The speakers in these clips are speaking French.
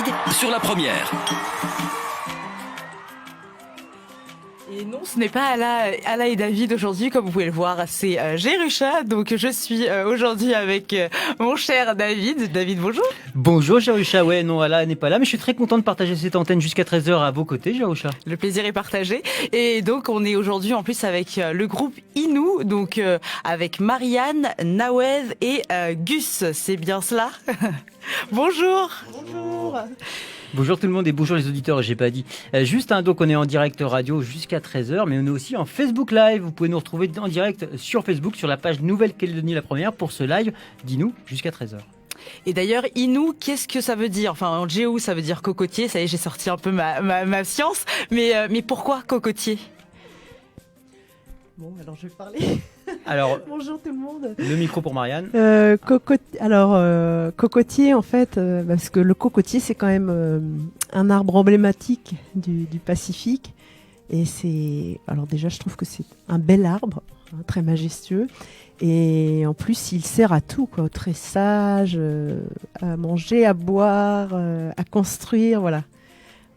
David sur la première. Et non, ce n'est pas Ala et David aujourd'hui, comme vous pouvez le voir, c'est Jerusha. Donc je suis aujourd'hui avec mon cher David. David, bonjour. Bonjour Jerusha, ouais, non, Ala n'est pas là, mais je suis très content de partager cette antenne jusqu'à 13h à vos côtés, Jerusha. Le plaisir est partagé. Et donc on est aujourd'hui en plus avec le groupe Inou, donc avec Marianne, Nawed et Gus, c'est bien cela? Bonjour. Bonjour. Bonjour tout le monde et bonjour les auditeurs, j'ai pas dit. Donc on est en direct radio jusqu'à 13h, mais on est aussi en Facebook Live. Vous pouvez nous retrouver en direct sur Facebook, sur la page Nouvelle-Calédonie la première, pour ce live d'Inou jusqu'à 13h. Et d'ailleurs, Inou, qu'est-ce que ça veut dire? Enfin, en géo, ça veut dire cocotier. Ça y est, j'ai sorti un peu ma science. Mais pourquoi cocotier? Bon, alors je vais parler. Alors, bonjour tout le monde. Le micro pour Marianne. Cocotier, en fait, parce que le cocotier, c'est quand même un arbre emblématique du Pacifique. Et alors déjà, je trouve que c'est un bel arbre, hein, très majestueux. Et en plus, il sert à tout, quoi, au tressage, à manger, à boire, à construire, voilà.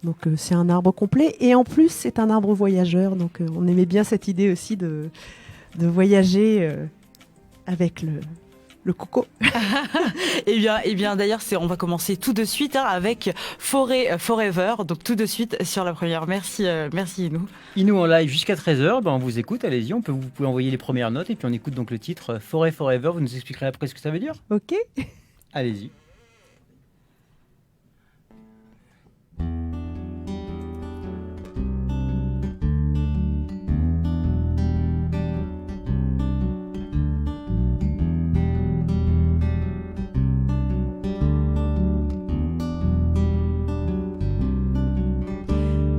Donc c'est un arbre complet. Et en plus, c'est un arbre voyageur. Donc on aimait bien cette idée aussi de voyager avec le coco. Eh bien, d'ailleurs, on va commencer tout de suite avec Forêt Forever. Donc tout de suite sur la première. Merci Inou. Inou en live jusqu'à 13h, on vous écoute, allez-y, vous pouvez envoyer les premières notes et puis on écoute donc le titre Forêt Forever. Vous nous expliquerez après ce que ça veut dire. Ok. Allez-y.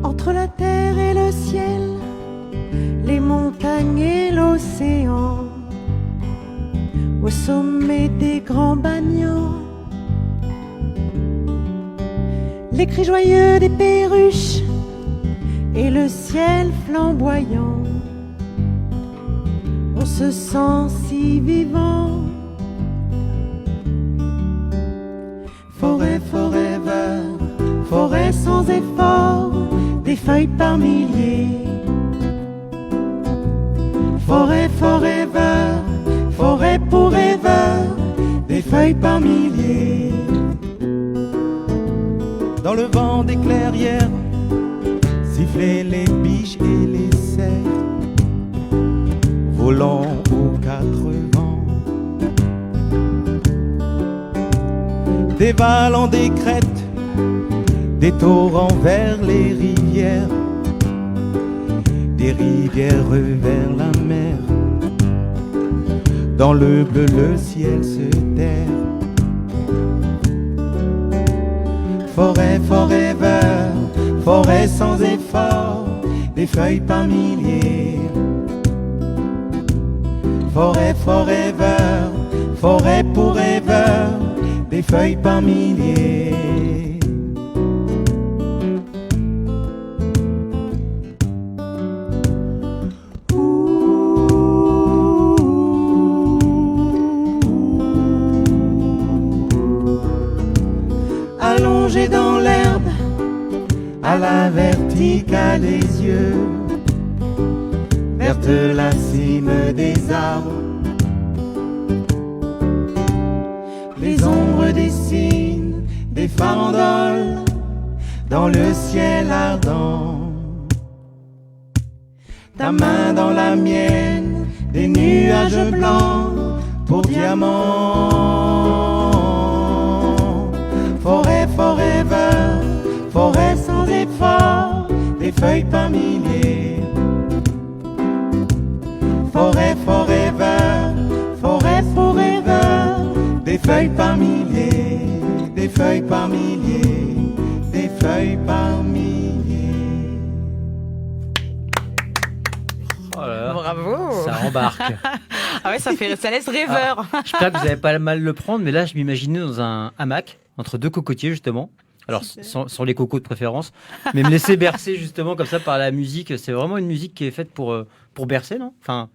Entre la terre et le ciel, les montagnes et l'océan, au sommet des grands banians, les cris joyeux des perruches et le ciel flamboyant, on se sent si vivant. Forêt forever, forêt sans effort, des feuilles par milliers. Forêt forever, forêt pour ever, des feuilles par milliers. Dans le vent des clairières, sifflaient les biches et les cerfs, volant aux quatre vents. Dévalant des crêtes, des torrents vers les rivières, des rivières vers la mer. Dans le bleu, le ciel se terre. Forêt forever, forêt sans effort, des feuilles par milliers. Forêt forever, forêt pour ever, des feuilles par milliers. Allongé dans l'herbe, à la verticale des yeux, verte la cime des arbres. Les ombres dessinent des farandoles dans le ciel ardent. Ta main dans la mienne, des nuages blancs pour diamants. Forêt forever, forêt sans effort, des feuilles par milliers. Forêt forever, forêt forever, des feuilles par milliers, des feuilles par milliers, des feuilles par milliers. Oh là là, Bravo. ça embarque. Ah ouais, ça laisse rêveur. J'espère que vous n'allez pas mal le prendre, mais là, je m'imaginais dans un hamac, entre deux cocotiers, justement. Alors, sans les cocos de préférence, mais me laisser bercer, justement, comme ça, par la musique. C'est vraiment une musique qui est faite pour bercer, non? Enfin...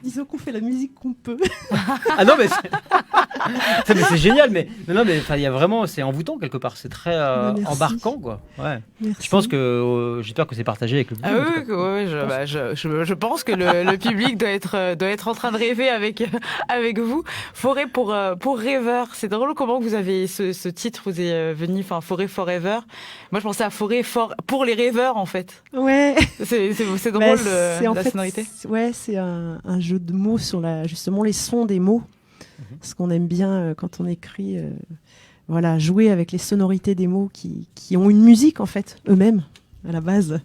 Disons qu'on fait la musique qu'on peut. Ah non, mais c'est génial, mais non, mais il y a vraiment, c'est envoûtant quelque part, c'est très Merci. embarquant, quoi. Ouais. Merci. Je pense que j'espère que c'est partagé avec le public. Ah en tout oui, cas. je pense que le public doit être en train de rêver avec vous. Forêt pour rêveurs. C'est drôle comment vous avez ce titre vous est venu, enfin Forêt Forever. Moi, je pensais à Forêt pour les rêveurs en fait. Ouais. C'est drôle Bah, c'est en la fait, sonorité. c'est un jeu de mots sur justement les sons des mots. Parce qu'on aime bien quand on écrit, voilà, jouer avec les sonorités des mots qui ont une musique en fait eux-mêmes à la base,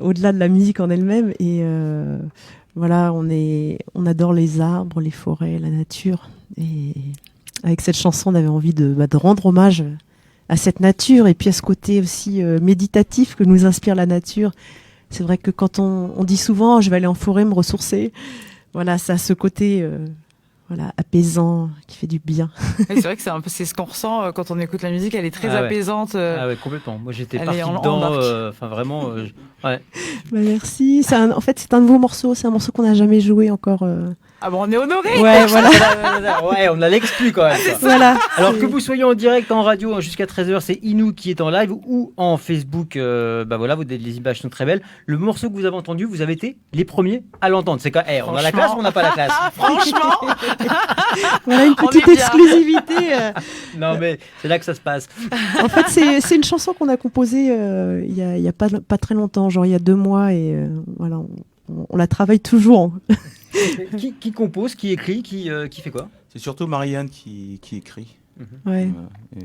au-delà de la musique en elle-même. Et voilà, on adore les arbres, les forêts, la nature. Et avec cette chanson, on avait envie de rendre hommage à cette nature et puis à ce côté aussi méditatif que nous inspire la nature. C'est vrai que quand on dit souvent, je vais aller en forêt me ressourcer, voilà, ça a ce côté voilà, apaisant, qui fait du bien. Et c'est vrai que c'est ce qu'on ressent quand on écoute la musique. Elle est très Ah ouais. apaisante. Ah ouais, complètement. Moi, j'étais Elle parti est en dedans, marque. enfin vraiment, ouais. Bah, merci. En fait, c'est un nouveau morceau. C'est un morceau qu'on n'a jamais joué encore. Ah bon, on est honorés. Ouais, voilà. Ouais, on a l'exclu quand même. quoi. Voilà. Alors C'est- que vous soyez en direct, en radio jusqu'à 13h, c'est Inou qui est en live ou en Facebook. Bah voilà, les images sont très belles. Le morceau que vous avez entendu, vous avez été les premiers à l'entendre. C'est quand on a la classe ou on n'a pas la classe? Ah, franchement, Voilà une On petite est bien. exclusivité. Non mais c'est là que ça se passe. En fait, c'est une chanson qu'on a composée il y a pas très longtemps, genre il y a 2 mois, et voilà, on la travaille toujours. Qui compose, qui écrit, qui fait quoi? C'est surtout Marianne qui écrit. Ouais. Et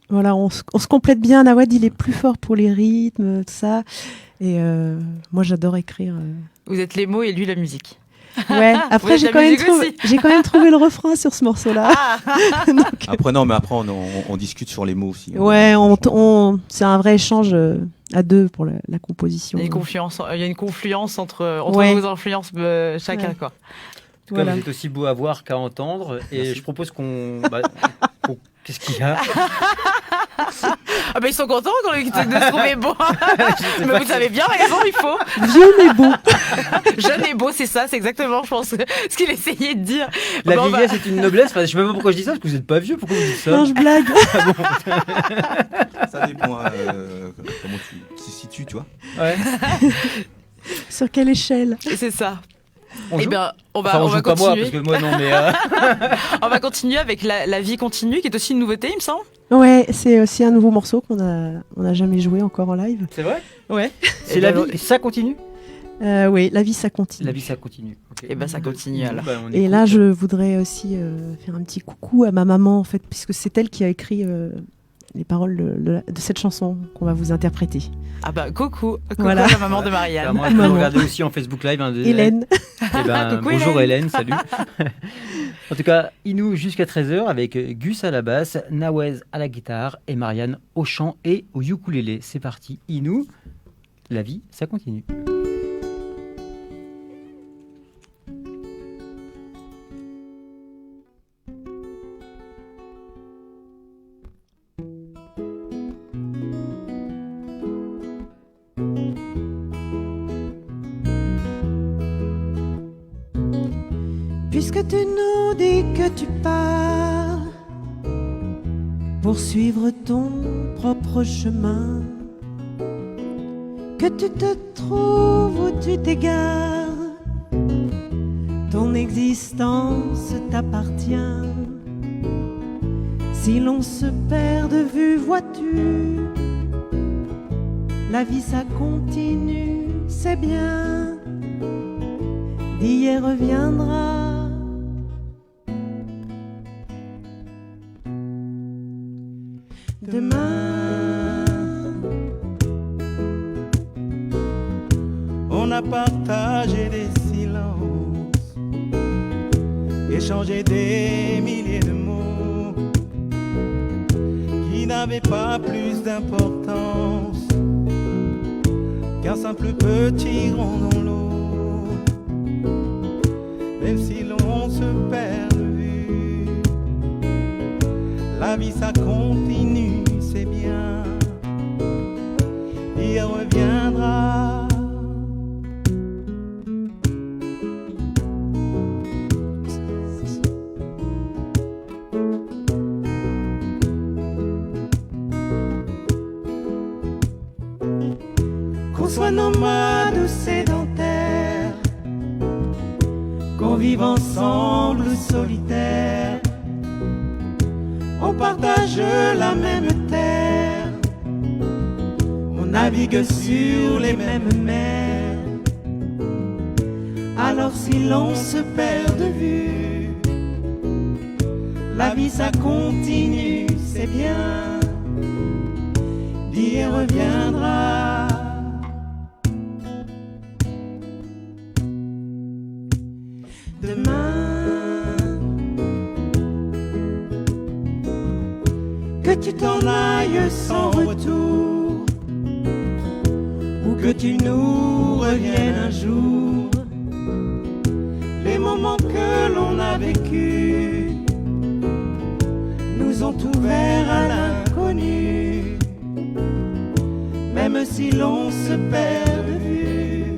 Voilà, on se complète bien. Nawed, il est plus fort pour les rythmes, tout ça. Et moi, j'adore écrire. vous êtes les mots et lui la musique. Ouais. Vous Après, êtes la musique aussi. j'ai quand même trouvé le refrain sur ce morceau-là. Donc, après, non, mais après, on discute sur les mots aussi. ouais, c'est un vrai échange à 2 pour la composition. Il y a une confluence entre Ouais. vos influences chacun Ouais. quoi. En tout cas, Voilà. vous êtes aussi beau à voir qu'à entendre. Et je propose qu'est-ce qu'il y a? Ah ben ils sont contents de se trouver beau. Mais vous avez bien raison, il faut. Vieux mais beau. Jeune et beau, c'est ça, c'est exactement, je pense, ce qu'il essayait de dire. La Bon, vieillesse est une noblesse. Enfin, je sais même pas pourquoi je dis ça, parce que vous n'êtes pas vieux. Pourquoi vous dites ça? Non, je blague. Ça dépend comment tu te situes, tu vois. Ouais. Sur quelle échelle? c'est ça. On Eh joue bien, on Enfin, va joue pas moi, continuer. parce que moi non, mais On va continuer avec la vie continue, qui est aussi une nouveauté, il me semble. Ouais, c'est aussi un nouveau morceau on a jamais joué encore en live. c'est vrai. Ouais. C'est la vie. Et ça continue. Oui, la vie, ça continue. La vie, ça continue. Ok. Et ben ça continue alors. Bah, on Et écoute. là, je voudrais aussi faire un petit coucou à ma maman, en fait, puisque c'est elle qui a écrit les paroles de cette chanson qu'on va vous interpréter. Ah bah coucou Voilà. la maman de Alors, Marianne. moi, je peux Maman. regarder aussi en Facebook Live. Hélène. Eh ben, Coucou, bonjour Hélène, salut. En tout cas, Inou jusqu'à 13h avec Gus à la basse, Nawez à la guitare et Marianne au chant et au ukulélé. C'est parti, Inou, la vie, ça continue. Puisque tu nous dis que tu pars pour suivre ton propre chemin, que tu te trouves où tu t'égares, ton existence t'appartient. Si l'on se perd de vue, vois-tu, la vie ça continue, c'est bien, d'hier reviendra. Demain, On a partagé des silences, échangé des milliers de mots qui n'avaient pas plus d'importance qu'un simple petit rond dans l'eau. Même si l'on se perd de vue, la vie ça continue, c'est bien, il reviendra. qu'on soit nomades ou sédentaires, qu'on vive ensemble ou solitaire, on partage la même terre, on navigue sur les mêmes mers. Alors si l'on se perd de vue, la vie ça continue, c'est bien, l'hier reviendra. Demain, que tu t'en ailles sans retour, ou que tu nous reviennes un jour, les moments que l'on a vécus nous ont ouverts à l'inconnu. Même si l'on se perd de vue,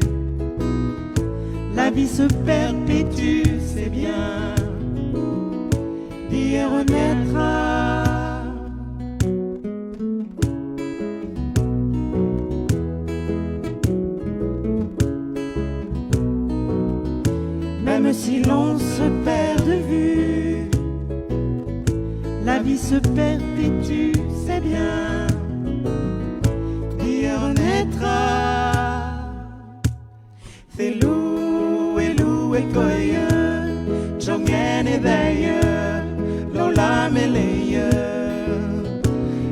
la vie se perpétue, c'est bien, d'hier renaîtra. Même si l'on se perd de vue, la vie se perpétue, c'est bien, d'hier renaîtra. Fais loup et koye, jongen et veille, lola meleye,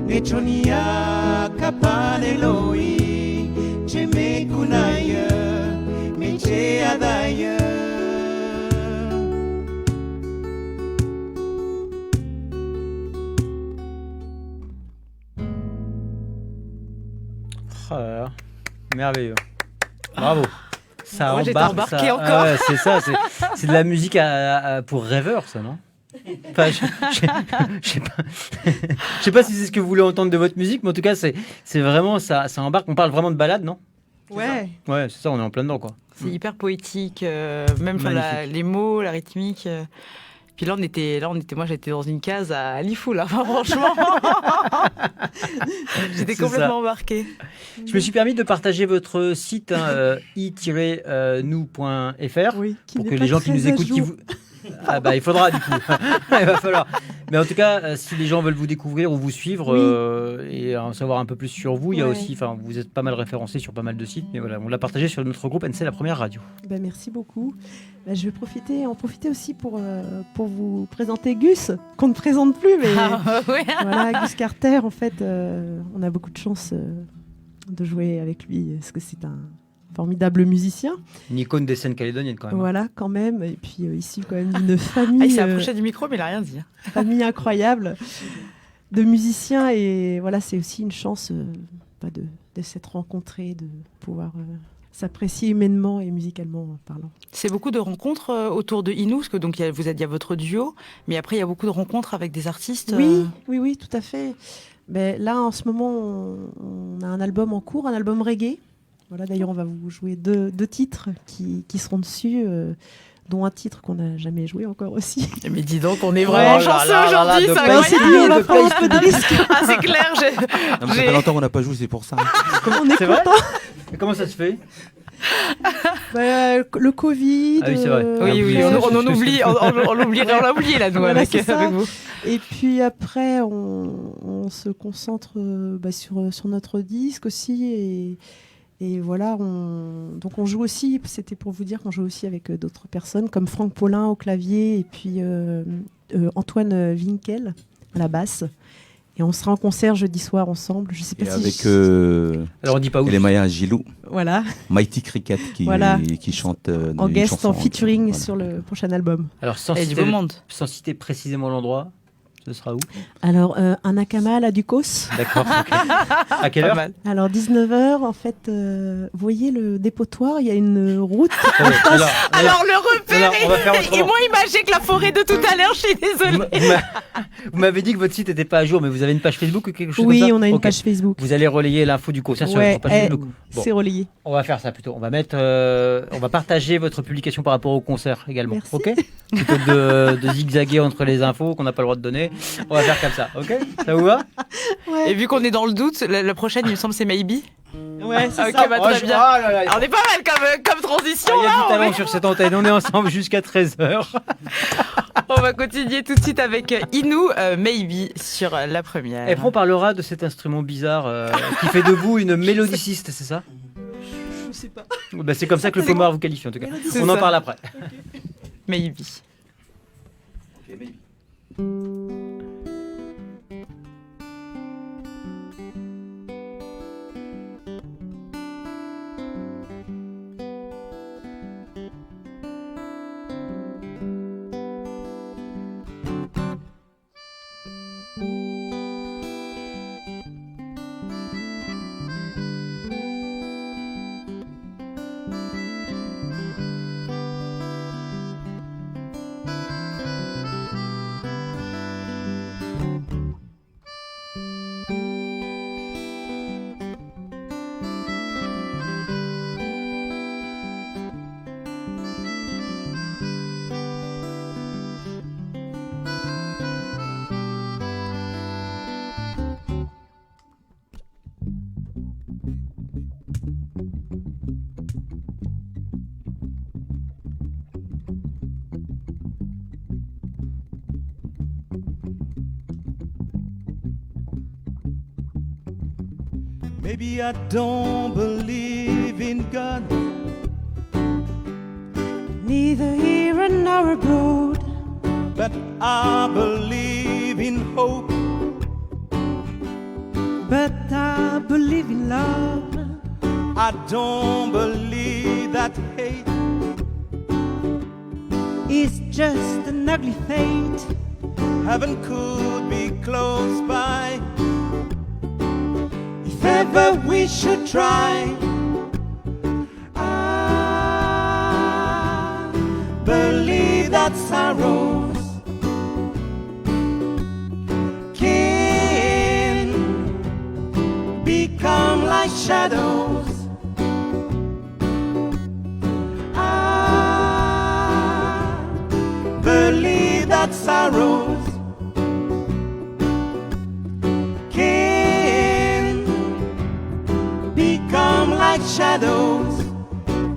et chonia kapan eloi, cheme kunaye, meche adaye. Oh là là. Merveilleux. Bravo. Ça Moi, j'étais embarque. embarquée Ça... encore. Ah ouais, c'est ça. C'est de la musique pour rêveurs, ça, non? Enfin, je sais pas. Je sais pas si c'est ce que vous voulez entendre de votre musique, mais en tout cas, c'est vraiment ça embarque. On parle vraiment de balade, non? Ouais. Ouais, c'est ça. On est en plein dedans, quoi. C'est hyper poétique, même sur Magnifique. les mots, la rythmique. Puis là, moi, j'étais dans une case à Lifou, là. Enfin, franchement, j'étais C'est complètement embarquée. Je me suis permis de partager votre site i-nous.fr Oui, qui pour n'est que pas les gens qui très nous à écoutent, jour. Ah bah il faudra du coup. Il va falloir. Mais en tout cas, si les gens veulent vous découvrir ou vous suivre Oui. et en savoir un peu plus sur vous, il y a Ouais. aussi, enfin, vous êtes pas mal référencé sur pas mal de sites. Mais voilà, on l'a partagé sur notre groupe NC La Première Radio. Ben, merci beaucoup. Ben, je vais en profiter aussi pour vous présenter Gus, qu'on ne présente plus, mais Ah, ouais. voilà, Gus Carter, en fait, on a beaucoup de chance de jouer avec lui, parce que c'est un formidable musicien. Une icône des scènes calédoniennes quand même. Voilà, quand même. Et puis issu quand même d'une famille, Ah, il s'est approché du micro, mais il n'a rien dit. famille incroyable de musiciens. Et voilà, c'est aussi une chance de s'être rencontrés, de pouvoir s'apprécier humainement et musicalement parlant. C'est beaucoup de rencontres autour de Inou, parce que donc, vous êtes, il y a votre duo, mais après, il y a beaucoup de rencontres avec des artistes. Oui, tout à fait. Ben, là, en ce moment, on a un album en cours, un album reggae. Voilà, d'ailleurs, on va vous jouer deux titres qui seront dessus, dont un titre qu'on n'a jamais joué encore aussi. Mais dis donc, on est vraiment Oh là chanceux là là là, aujourd'hui, de c'est pas On s'est dit, incroyable. on va de prendre un pas peu de risque. Ah, c'est clair, Non, mais ça fait longtemps qu'on n'a pas joué, c'est pour ça. On est C'est vrai content. Mais comment ça se fait? Ben, le Covid. Ah oui, c'est vrai. Oui, on en oublie, on l'a oublié là, nous, Voilà, avec, c'est ça. avec vous. Et puis après, on se concentre sur notre disque aussi. Et voilà, donc on joue aussi, c'était pour vous dire qu'on joue aussi avec d'autres personnes, comme Franck Paulin au clavier et puis Antoine Winkel à la basse. Et on sera en concert jeudi soir ensemble. Je sais pas Et si avec Alors on dit pas où. Maya Gilou, voilà, Mighty Cricket qui chante en une guest, chanson, en featuring voilà. sur le prochain album. Alors sans Il y a du citer, beau monde. sans citer précisément l'endroit, ce sera où? Alors, un Nakama à la Ducos. D'accord. ok. À quelle Pas heure? mal. Alors, 19h, en fait, vous voyez le dépotoir, il y a une route. Alors, le repère on va faire est autrement. moins imagé que la forêt de tout à l'heure, je suis désolée. Vous m'avez dit que votre site n'était pas à jour, mais vous avez une page Facebook ou quelque chose Oui, comme ça? on a une Ok. page Facebook. Vous allez relayer l'info du concert sur Ouais, votre page Facebook. Bon, c'est relayé. on va faire ça plutôt. On va mettre, on va partager votre publication par rapport au concert également. Merci. Ok? Plutôt que de zigzaguer entre les infos qu'on n'a pas le droit de donner, on va faire comme ça. Ok? Ça vous va? Et vu qu'on est dans le doute, la prochaine, il me semble, c'est Maybe. Ouais, c'est Ok, ça. bah, très bien. Oh là là, On est pas mal comme transition. il y a là, du on talent va- sur cette antenne. On est ensemble jusqu'à 13h. On va continuer tout de suite avec Inou, Maybe, sur la première. Et on parlera de cet instrument bizarre qui fait de vous une mélodiciste, c'est ça? Je sais pas. Bah, c'est comme ça que le Pomar vous qualifie en tout cas. C'est On en ça. parle après. Maybe. Maybe I don't believe in God, Neither here nor abroad, but I believe in hope. but I believe in love. I don't believe that hate It's just an ugly fate. heaven could be close by. If ever we should try, I believe that sorrows can become like shadows. I believe that sorrows can become like shadows.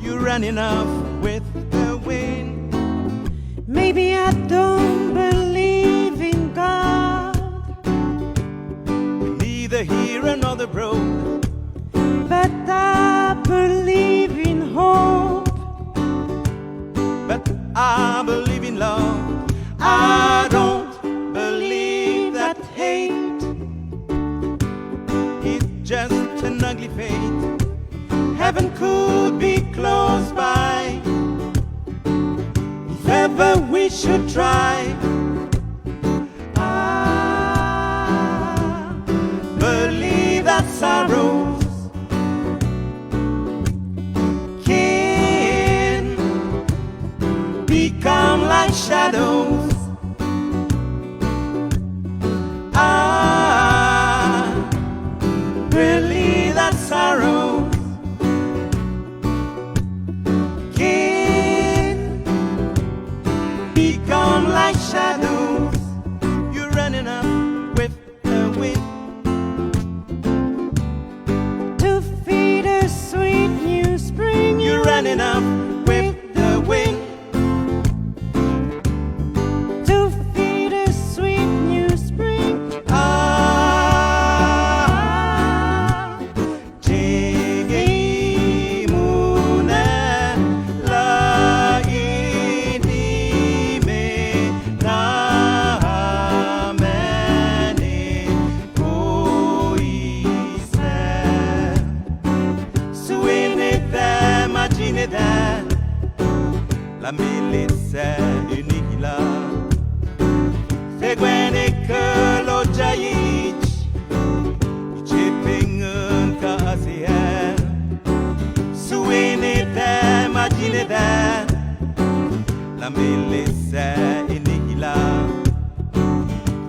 You're running off with the wind. Maybe I don't believe in God, Neither here nor the road, but I believe in hope. but I believe in love. I don't believe that hate is just an ugly fate. Heaven could be close by. If ever we should try, I believe that sorrows can become like shadows. I believe that sorrows can become like shadows. You're running up with the wind. To feed a sweet new spring, You're running up with the wind. to feed a sweet new spring. La milizia unila Seguene che lo jaic Chipingen ka asien Suene te imagine te La milizia unila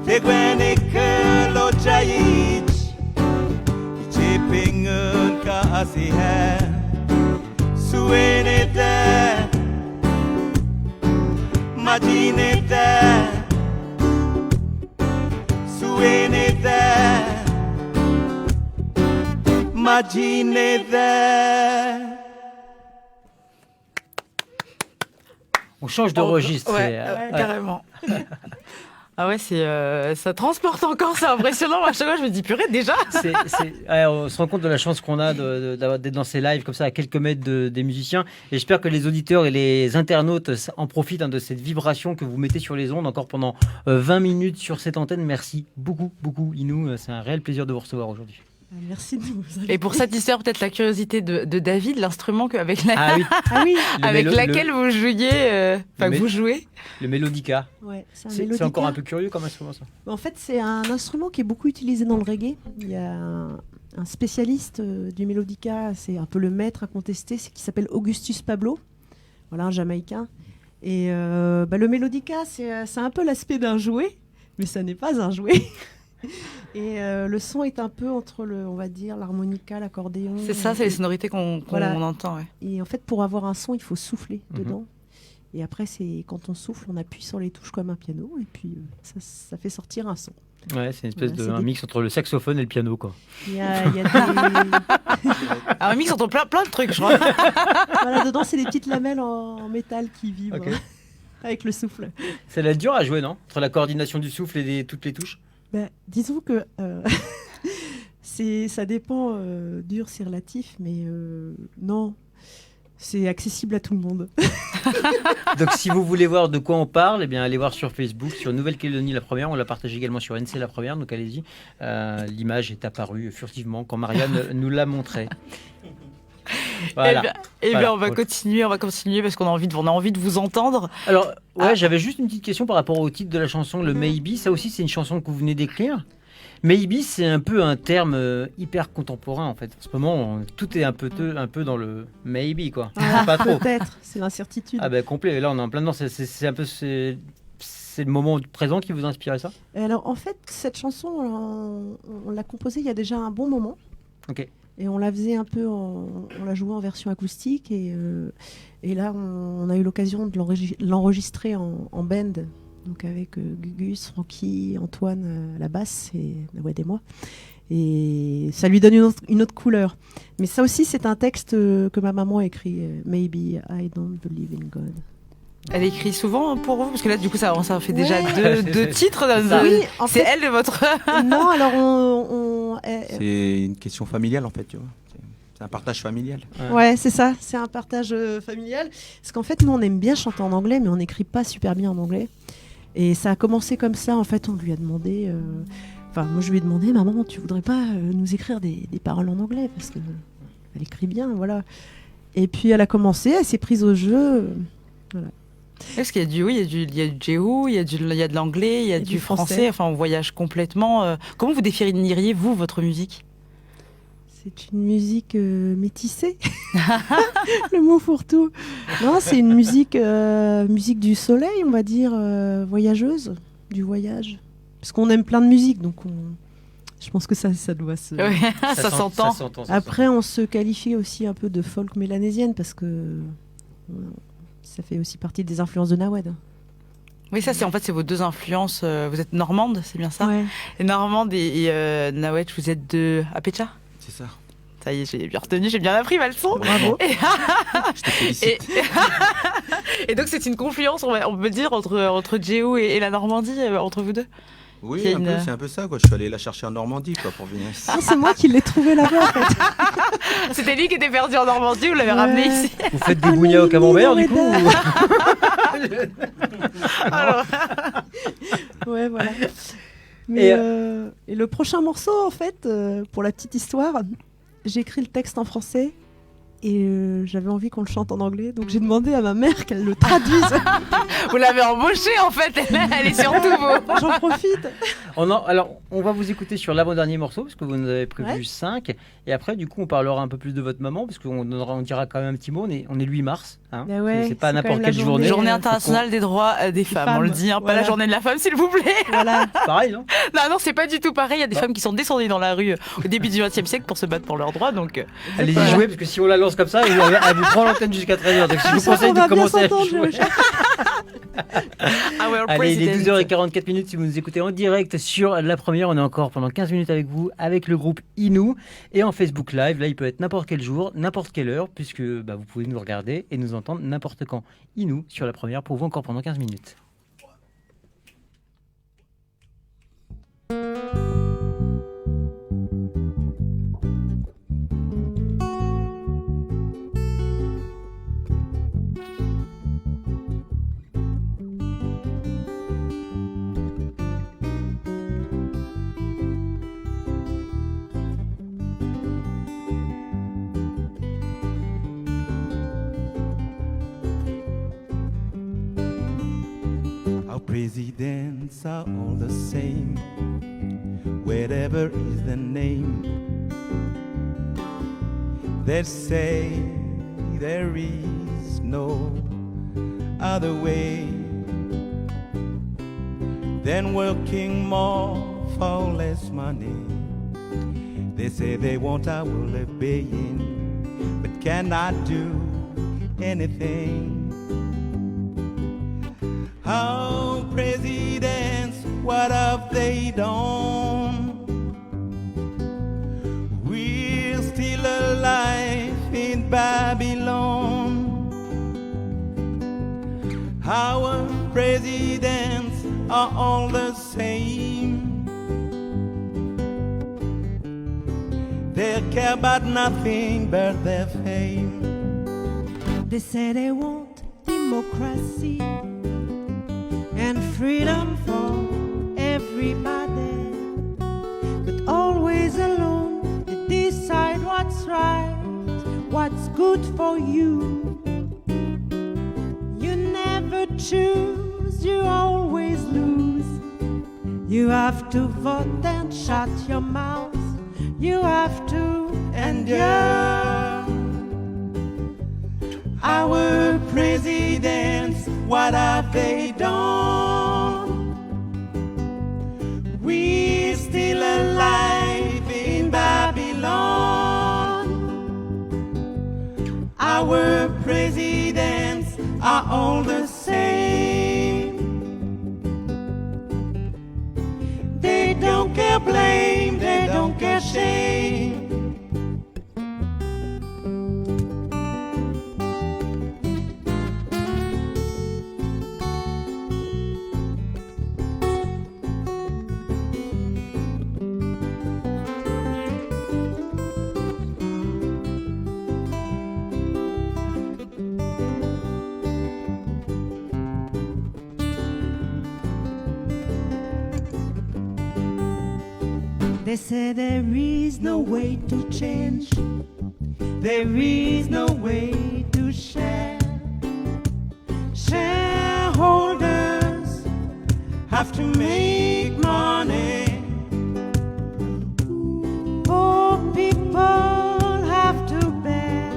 Seguene che lo jaic Chipingen ka asien Suene te Imagine te Suene te Imagine that. On change de registre. Ouais, carrément. Ah ouais, ça transporte encore, c'est impressionnant. À chaque fois, je me dis, purée, déjà. On se rend compte de la chance qu'on a d'être dans ces lives comme ça, à quelques mètres des musiciens. Et j'espère que les auditeurs et les internautes en profitent de cette vibration que vous mettez sur les ondes encore pendant 20 minutes sur cette antenne. Merci beaucoup, beaucoup, Inou. C'est un réel plaisir de vous recevoir aujourd'hui. Merci de nous inviter. Et pour satisfaire peut-être la curiosité de David, l'instrument avec laquelle vous jouiez, vous jouez. Le mélodica. Ouais, c'est encore un peu curieux comme instrument, ça. En fait, c'est un instrument qui est beaucoup utilisé dans le reggae. Il y a un spécialiste du mélodica, c'est un peu le maître incontesté, qui s'appelle Augustus Pablo, voilà, un Jamaïcain. Et le mélodica, c'est un peu l'aspect d'un jouet, mais ça n'est pas un jouet. Et le son est un peu entre on va dire l'harmonica, l'accordéon. C'est ça, c'est les sonorités qu'on entend. Ouais. Et en fait, pour avoir un son, il faut souffler dedans. Et après, c'est quand on souffle, on appuie sur les touches comme un piano, et puis ça fait sortir un son. Ouais, c'est une espèce de mix entre le saxophone et le piano, quoi. Il y a des... un mix entre plein de trucs, je crois. Voilà, dedans, c'est des petites lamelles en métal qui vibrent avec le souffle. Ça va être dur à jouer, non? Entre la coordination du souffle et toutes les touches. Disons que ça dépend, dur, c'est relatif, mais non, c'est accessible à tout le monde. Donc si vous voulez voir de quoi on parle, allez voir sur Facebook, sur Nouvelle-Calédonie la première, on l'a partagé également sur NC la première, donc allez-y. L'image est apparue furtivement quand Marianne nous l'a montré. Voilà. On va continuer parce qu'on a envie de vous entendre. Alors, j'avais juste une petite question par rapport au titre de la chanson, le Maybe. Ça aussi, c'est une chanson que vous venez d'écrire. Maybe, c'est un peu un terme hyper contemporain, en fait. En ce moment, tout est un peu dans le maybe, quoi. Pas trop. Peut-être, c'est l'incertitude. Ah complet. Là, on est en plein dedans. C'est un peu... C'est le moment présent qui vous inspirait ça? Alors, en fait, cette chanson, on l'a composée il y a déjà un bon moment. Ok. Et on la faisait un peu, on la jouait en version acoustique et là on a eu l'occasion de l'enregistrer en band, donc avec Gugus, Francky, Antoine à la basse et Nawed et moi. Et ça lui donne une autre couleur. Mais ça aussi c'est un texte que ma maman a écrit, Maybe I don't believe in God. Elle écrit souvent pour vous? Parce que là, du coup, ça fait déjà deux titres. Oui, c'est elle, votre... Non, alors c'est une question familiale, en fait, tu vois. C'est un partage familial. Ouais, c'est ça. C'est un partage familial. Parce qu'en fait, nous, on aime bien chanter en anglais, mais on n'écrit pas super bien en anglais. Et ça a commencé comme ça. En fait, on lui a demandé... moi, je lui ai demandé, maman, tu voudrais pas nous écrire des paroles en anglais? Parce qu'elle écrit bien, voilà. Et puis, elle a commencé, elle s'est prise au jeu. Voilà. Parce qu'il y a il y a du Jéhu, il y a de l'anglais, il y a du français. Enfin, on voyage complètement. Comment vous définiriez, vous, votre musique? C'est une musique métissée. Le mot fourre-tout. Non, c'est une musique du soleil, on va dire, voyageuse, du voyage. Parce qu'on aime plein de musique, donc je pense que ça doit se... Ouais, ça s'entend. Après, on se qualifie aussi un peu de folk mélanésienne, parce que... ça fait aussi partie des influences de Nawed. Oui, ça, c'est vos deux influences. Vous êtes normande, c'est bien ça? Ouais. Et normande et Nawed, vous êtes de Apecha? C'est ça. Ça y est, j'ai bien retenu, j'ai bien appris ma leçon. Bravo. Je te félicite. Et donc, c'est une confluence, on peut dire, entre Jéhu et la Normandie, entre vous deux? Oui, c'est un peu ça, quoi. Je suis allé la chercher en Normandie, quoi, pour venir ici. Ah, c'est moi qui l'ai trouvé là-bas, en fait. C'était lui qui était perdu en Normandie, vous l'avez ramené ici. Vous faites des bougnats au camembert, du coup Alors... Ouais, voilà. Mais, et le prochain morceau, en fait, pour la petite histoire, j'ai écrit le texte en français et j'avais envie qu'on le chante en anglais, donc j'ai demandé à ma mère qu'elle le traduise. Vous l'avez embauchée, en fait, elle est sur tout vos... J'en profite. Alors, on va vous écouter sur l'avant-dernier morceau, parce que vous nous avez prévu 5. Et après, du coup, on parlera un peu plus de votre maman, parce qu'on dira quand même un petit mot. On est le 8 mars. Hein. Ouais, c'est pas n'importe quelle journée. Journée internationale des droits des femmes, on le dit, pas la journée de la femme, s'il vous plaît. Voilà. Pareil, non? Non, c'est pas du tout pareil. Il y a des femmes qui sont descendues dans la rue au début du XXe siècle pour se battre pour leurs droits. Donc, allez-y jouer, parce que si on la lance comme ça, elle vous prend l'antenne jusqu'à 13h. Donc, je vous conseille de commencer à jouer. Our Allez, il est president. 12h44 si vous nous écoutez en direct sur La Première. On est encore pendant 15 minutes avec vous, avec le groupe Inou. Et en Facebook Live, là, il peut être n'importe quel jour, n'importe quelle heure, puisque vous pouvez nous regarder et nous entendre n'importe quand. Inou sur La Première pour vous encore pendant 15 minutes. Our presidents are all the same, whatever is the name. They say there is no other way than working more for less money. They say they want our obeying, but cannot do anything. Our presidents, what have they done? We're still alive in Babylon. Our presidents are all the same. They care about nothing but their fame. They say they want democracy and freedom for everybody, but always alone they decide what's right, what's good for you. You never choose, you always lose. You have to vote and shut your mouth. You have to endure. Our presidents, what have they done? We're still alive in Babylon. Our presidents are all the same. They don't care blame, they don't care shame. They say there is no way to change. There is no way to share. Shareholders have to make money. Poor people have to bear.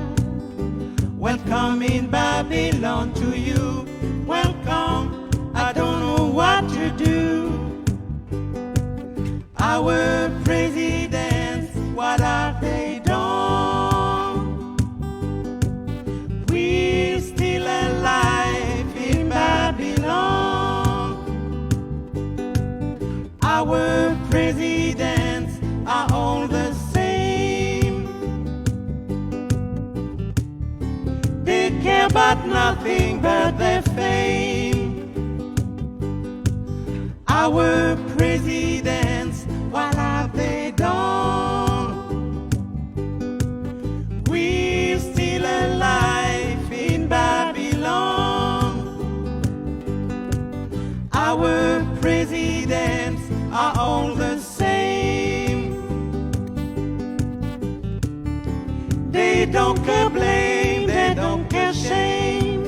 Welcome in Babylon to you. Welcome, I don't know what to do. Our presidents, what have they done? We're still alive in Babylon. Our presidents are all the same. They care about nothing but their fame. Our presidents, what have they done? We're still alive in Babylon. Our presidents are all the same. They don't care blame, they don't care shame.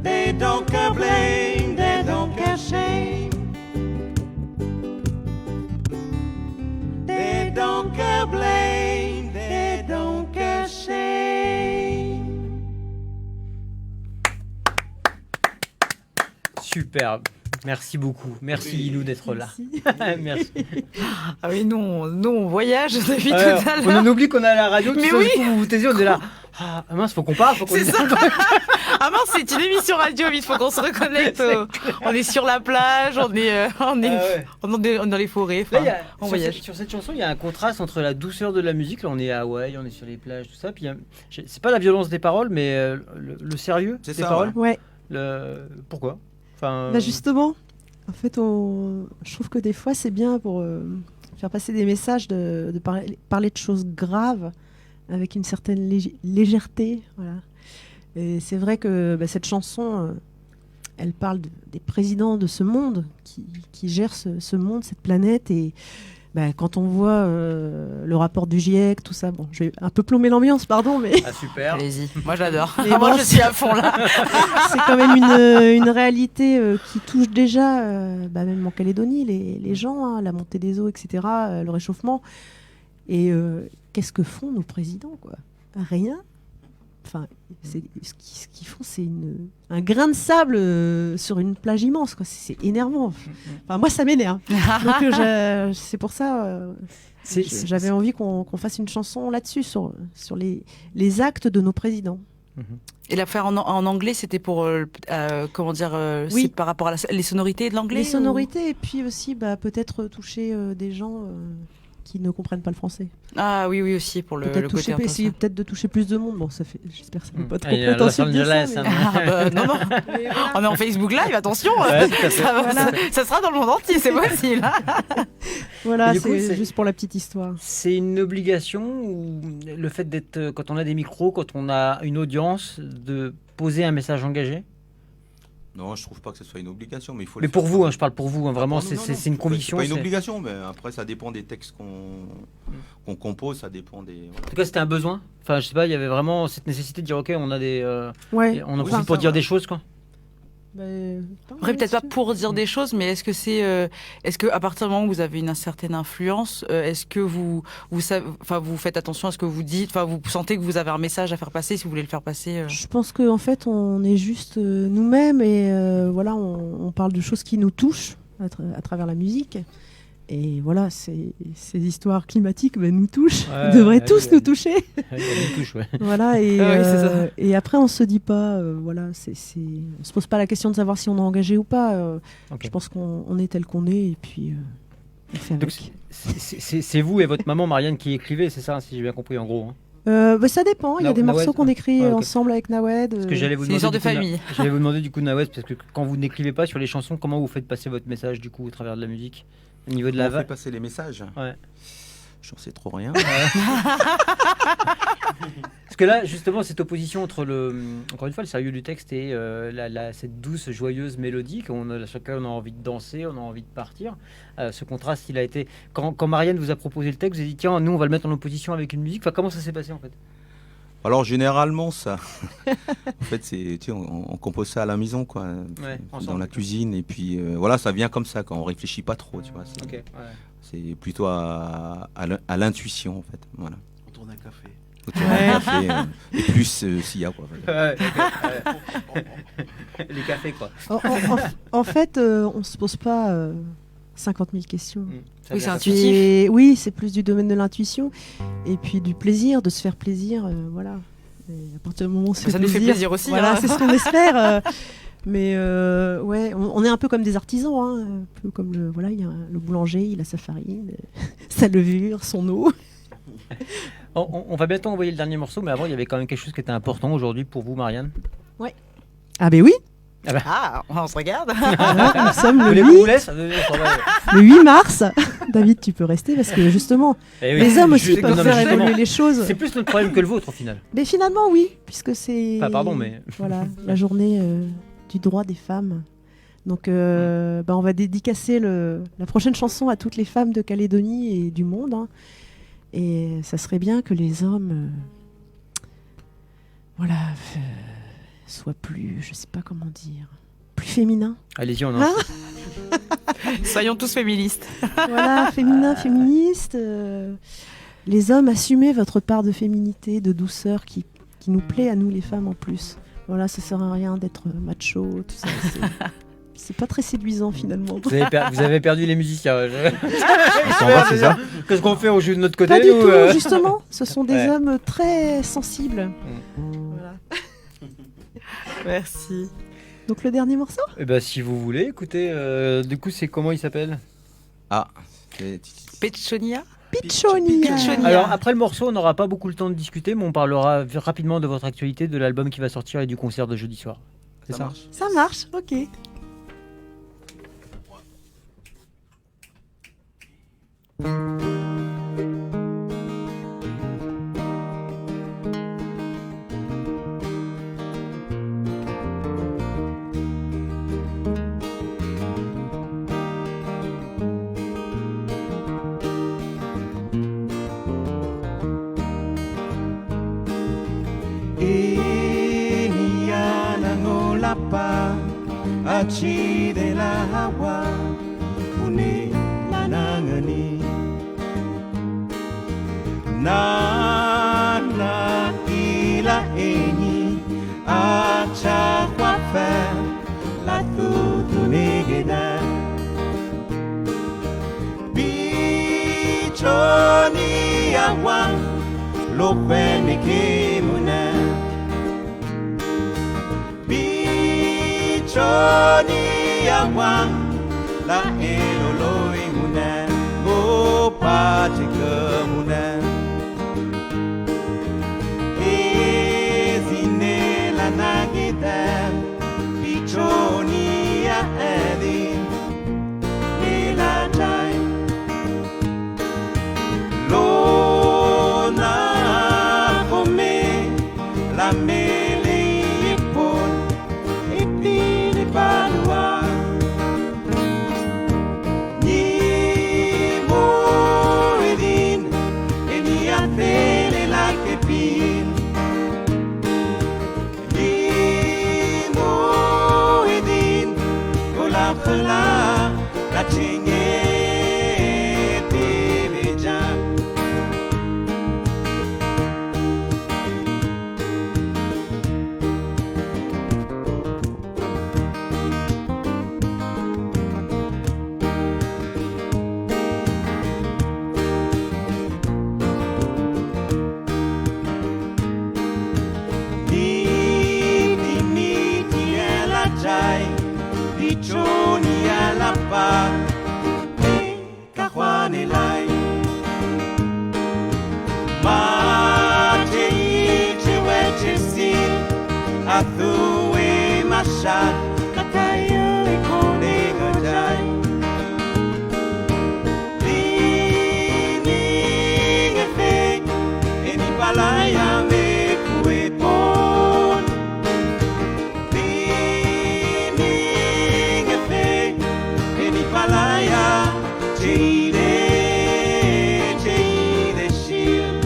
They don't care blame, they don't care shame. They don't care blame, they don't care shame. Superbe. Merci beaucoup. Merci Ilou d'être là. Merci. Ah oui, nous on voyage depuis tout à l'heure. On en oublie qu'on est à la radio. Mais tout oui. ça, vous vous taisez, on est là. Ah mince, faut qu'on parle, faut qu'on C'est dise ça. un truc. Ah mince, c'est une émission radio, il faut qu'on se reconnecte. On est sur la plage, on est dans les forêts. Là, On voyage. sur cette chanson, il y a un contraste entre la douceur de la musique. Là, on est à Hawaï, on est sur les plages, tout ça. Puis c'est pas la violence des paroles, mais le sérieux C'est des ça, paroles. Ouais. Pourquoi enfin, Bah justement, en fait, je trouve que des fois, c'est bien pour faire passer des messages, de parler de choses graves avec une certaine légèreté. Voilà. Et c'est vrai que cette chanson, elle parle des présidents de ce monde qui gèrent ce monde, cette planète. Et quand on voit le rapport du GIEC, tout ça, bon, je vais un peu plomber l'ambiance, pardon, mais Ah super. Allez-y, moi j'adore. Mais Moi bon, je suis à fond là. c'est quand même une réalité qui touche déjà, même en Calédonie, les gens, hein, la montée des eaux, etc., le réchauffement. Et qu'est-ce que font nos présidents, quoi ? Rien. Enfin, ce qu'ils font, c'est un grain de sable sur une plage immense, quoi. C'est énervant. Enfin, moi, ça m'énerve. Donc, c'est pour ça, j'avais envie qu'on fasse une chanson là-dessus, sur les actes de nos présidents. Et la faire en anglais, c'était pour comment dire Oui. c'est par rapport à les sonorités de l'anglais. Les sonorités, et puis aussi peut-être toucher des gens qui ne comprennent pas le français. Ah oui aussi pour le Peut-être côté. essayer peut-être de toucher plus de monde. Bon, ça fait. J'espère que ça ne va pas trop Il y a Los prétentieux de dire Angeles, ça, mais- hein. Non. On est en Facebook Live, attention. Ouais, tout à fait. Ça sera dans le monde entier, c'est possible. Voilà, Et du coup, c'est c'est- juste pour la petite histoire. C'est une obligation ou le fait d'être, quand on a des micros, quand on a une audience, de poser un message engagé? Non, je trouve pas que ce soit une obligation, mais il faut le Mais faire. pour vous, hein, je parle pour vous, hein, vraiment, Non, c'est non, c'est une non. conviction. C'est pas une c'est- obligation, mais après, ça dépend des textes qu'on compose, ça dépend des. En tout cas, c'était un besoin. Enfin, je sais pas, il y avait vraiment cette nécessité de dire, ok, on a des, Ouais. on en Oui, profite c'est pour ça, dire ouais. des choses, quoi. Après, peut-être pas pour dire des choses, mais est-ce que à partir du moment où vous avez une certaine influence, est-ce que vous faites attention à ce que vous dites, enfin, vous sentez que vous avez un message à faire passer si vous voulez le faire passer. Je pense qu'en fait, on est juste nous-mêmes et voilà, on parle de choses qui nous touchent à travers la musique. Et voilà, ces histoires climatiques nous touchent, Ouais, devraient ouais, tous ouais. nous toucher. Il y a une touche, ouais. Voilà, et, Ah oui, c'est ça. et après, on se dit pas, voilà, on se pose pas la question de savoir si on est engagé ou pas. Ok. Je pense qu'on est tel qu'on est et puis on fait Donc, avec. c'est vous et votre maman Marianne qui écrivez, c'est ça, si j'ai bien compris, en gros. Hein. Ça dépend, il y a des Nawed, morceaux qu'on écrit ok. ensemble avec Nawed. Parce que j'allais vous C'est une demander. sorte de du coup, famille. J'allais vous demander du coup, Nawed, parce que quand vous n'écrivez pas sur les chansons, comment vous faites passer votre message du coup au travers de la musique, au niveau de la On fait vague? passer les messages. Ouais. J'en sais trop rien. Parce que là, justement, cette opposition entre encore une fois, le sérieux du texte et cette douce, joyeuse mélodie sur laquelle on a envie de danser, on a envie de partir. Ce contraste, il a été. Quand Marianne vous a proposé le texte, vous avez dit tiens, nous, on va le mettre en opposition avec une musique. Enfin, comment ça s'est passé en fait? Alors généralement ça, en fait on compose ça à la maison quoi, Ouais, dans ensemble. la cuisine et puis voilà ça vient comme ça quand on réfléchit pas trop tu vois. Ok. Ouais. C'est plutôt à l'intuition en fait voilà. On tourne un café. Autour d'un café, et plus s'il y a quoi. Ouais, les cafés quoi. En fait, on se pose pas 50 000 questions. Ça Oui, vient c'est comme ça. intuitif. Oui, c'est plus du domaine de l'intuition et puis du plaisir, de se faire plaisir, voilà. Et à partir du moment où on se Ça nous fait plaisir aussi. voilà, hein. c'est ce qu'on espère. Mais ouais, on est un peu comme des artisans, hein, un peu comme il y a le boulanger, il a sa farine, sa levure, son eau. On va bientôt envoyer le dernier morceau, mais avant, il y avait quand même quelque chose qui était important aujourd'hui pour vous, Marianne. Ah ben oui, Ah, on se regarde. voilà, nous sommes Vous le voulez qu'on vous 8, laisse le 8 mars. David, tu peux rester parce que justement, Eh oui, les hommes aussi je- peuvent non, mais faire justement, évoluer les choses. C'est plus notre problème que le vôtre au final. Mais finalement, oui, puisque c'est Enfin, pardon, mais. voilà, la journée du droit des femmes. Donc, on va dédicacer la prochaine chanson à toutes les femmes de Calédonie et du monde. Hein. Et ça serait bien que les hommes, soient plus, je sais pas comment dire, plus féminins. Allez-y, on en. Hein Soyons tous féministes. Voilà, féminins, féministes. Les hommes, assumez votre part de féminité, de douceur qui nous plaît à nous les femmes en plus. Voilà, ça sert à rien d'être macho, tout ça. c'est pas très séduisant finalement. Vous avez perdu les musiciens. Ils s'en vont, c'est ça? Qu'est-ce qu'on fait? On joue de notre côté Pas du nous, tout, justement. Ce sont des Ouais. hommes très sensibles. Voilà. Merci. Donc le dernier morceau? Eh ben, si vous voulez, écoutez, du coup, c'est comment il s'appelle? Ah, c'est- Pechonia. Pichonia. Pichonia. Alors, après le morceau, on n'aura pas beaucoup le temps de discuter, mais on parlera rapidement de votre actualité, de l'album qui va sortir et du concert de jeudi soir. C'est ça ça? marche. Ça marche, ok. Iniana ngolapa achi de la hawa une lanangani nana ila eni acha wafa la tutu negeda bichoni awa lo pene ke muna bichoni awa la elolo imuna go pati muna ezine la nagita bichoni ya edin la time Lona come la mele ipon e pini padua ni moedin e ni atele la che pin ni moedin con la chingue Pichoni alla pa e kahwane lai ma te weche sin athu e mashat kakayo e kone gajai Lini e fe e ni palaya me kue pon Palaya, Jade Shield.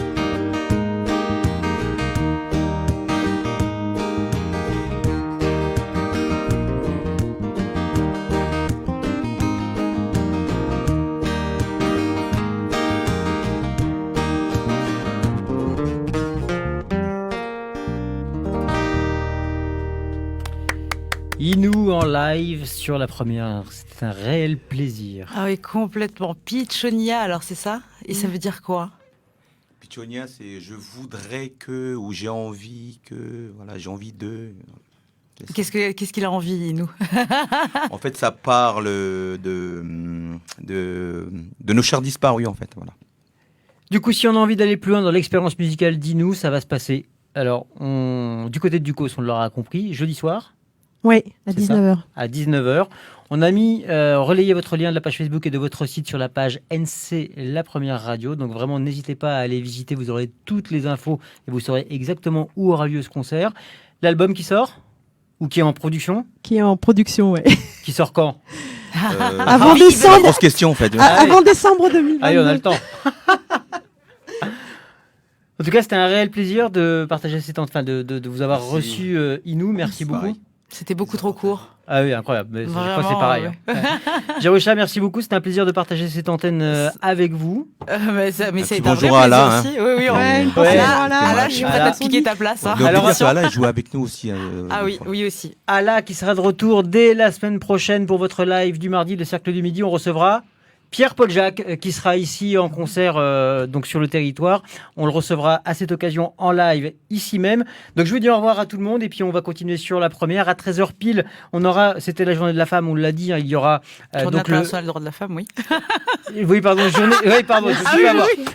Inou en live sur la première, c'est un réel plaisir. Ah oui, complètement. Pichonia, alors c'est ça? Et ça veut dire quoi? Pichonia, c'est je voudrais que, ou j'ai envie que, voilà, j'ai envie de. Qu'est-ce qu'il a envie, nous? En fait, ça parle de nos chers disparus, en fait. Voilà. Du coup, si on a envie d'aller plus loin dans l'expérience musicale d'Inou, ça va se passer. Alors, du côté de Ducos, on l'aura compris, jeudi soir. Oui, à C'est ça. 19h. À 19h. On a mis, relayé votre lien de la page Facebook et de votre site sur la page NC La Première Radio. Donc vraiment, n'hésitez pas à aller visiter. Vous aurez toutes les infos et vous saurez exactement où aura lieu ce concert. L'album qui sort? Ou qui est en production? Qui est en production, ouais. Qui sort quand? Avant C'est une décembre, grosse question, en fait. avant décembre 2022. Allez, on a le temps. En tout cas, c'était un réel plaisir de partager ces temps, enfin de vous avoir Merci. reçu, Inou. Merci C'est beaucoup. pareil. C'était beaucoup trop court. Ah oui, incroyable. Mais je crois que c'est Vraiment, pareil. ouais. Hein. Jaroucha, merci beaucoup. C'était un plaisir de partager cette antenne avec vous. Mais ça a petit été un vrai bonjour à plaisir Alain, aussi. Oui, oui, Ouais, une Ouais. pensée Là, à Alain. là, je suis prête Voilà. à te piquer ta place. hein. On Alors, oublie que Alain joue avec nous aussi. Ah des oui, fois. oui aussi. Ala qui sera de retour dès la semaine prochaine pour votre live du mardi, le Cercle du Midi. On recevra Pierre-Paul Jacques qui sera ici en concert donc sur le territoire. On le recevra à cette occasion en live ici même. Donc je vous dis au revoir à tout le monde et puis on va continuer sur la première. À 13h pile, on aura, c'était la journée de la femme, on l'a dit, hein, il y aura Journée donc le... internationale des droits de la femme, oui. Oui, pardon, journée... Oui, pardon, je Ah suis oui, à voir. oui.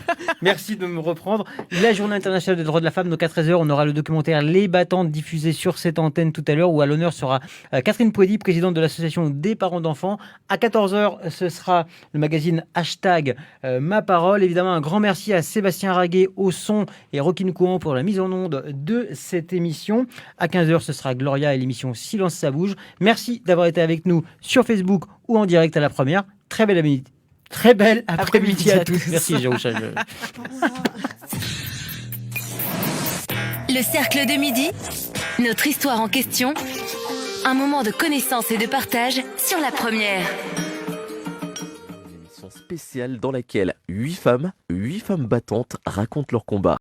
Merci de me reprendre. La journée internationale des droits de la femme, donc à 13h, on aura le documentaire Les Battantes diffusé sur cette antenne tout à l'heure, où à l'honneur sera Catherine Pouedy, présidente de l'association des parents d'enfants. À 14h, ce sera le magazine #Ma Parole. Évidemment, un grand merci à Sébastien Raguet au son et Rokin Kouan pour la mise en onde de cette émission. À 15h, ce sera Gloria et l'émission Silence ça bouge. Merci d'avoir été avec nous sur Facebook ou en direct à la première. Très belle après-midi. Très belle après-midi à tous. Merci, Jaroucha. Le cercle de midi, notre histoire en question, un moment de connaissance et de partage sur la première. Émission spéciale dans laquelle 8 femmes battantes racontent leur combat.